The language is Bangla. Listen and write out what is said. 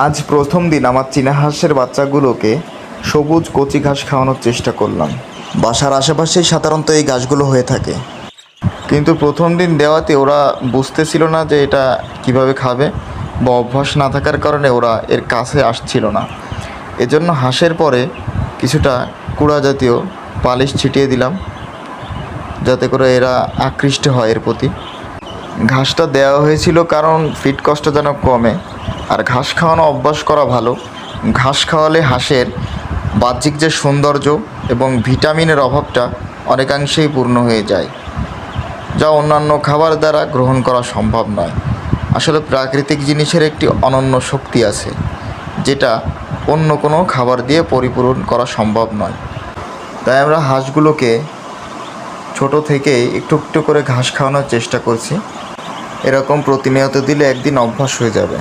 আজ প্রথম দিন আমার চীনা হাঁসের বাচ্চাগুলোকে সবুজ কচি ঘাস খাওয়ানোর চেষ্টা করলাম। বাসার আশেপাশেই সাধারণত এই ঘাসগুলো হয়ে থাকে, কিন্তু প্রথম দিন দেওয়াতে ওরা বুঝতেছিল না যে এটা কিভাবে খাবে, বা অভ্যাস না থাকার কারণে ওরা এর কাছে আসছিল না। এজন্য হাঁসের পরে কিছুটা কুড়া জাতীয় পালিশ ছিটিয়ে দিলাম, যাতে করে এরা আকৃষ্ট হয় এর প্রতি। ঘাসটা দেওয়া হয়েছিল কারণ ফিড কষ্ট যেন কমে, আর ঘাস খাওয়ানো অভ্যাস করা ভালো। ঘাস খাওয়ালে হাঁসের বাহ্যিক যে সৌন্দর্য এবং ভিটামিনের অভাবটা অনেকাংশেই পূর্ণ হয়ে যায়, যা অন্যান্য খাবার দ্বারা গ্রহণ করা সম্ভব নয়। আসলে প্রাকৃতিক জিনিসের একটি অনন্য শক্তি আছে, যেটা অন্য কোনো খাবার দিয়ে পরিপূরণ করা সম্ভব নয়। তাই আমরা হাঁসগুলোকে ছোট থেকেই একটু একটু করে ঘাস খাওয়ানোর চেষ্টা করছি। এরকম প্রতিনিয়ত দিলে একদিন অভ্যাস হয়ে যাবে।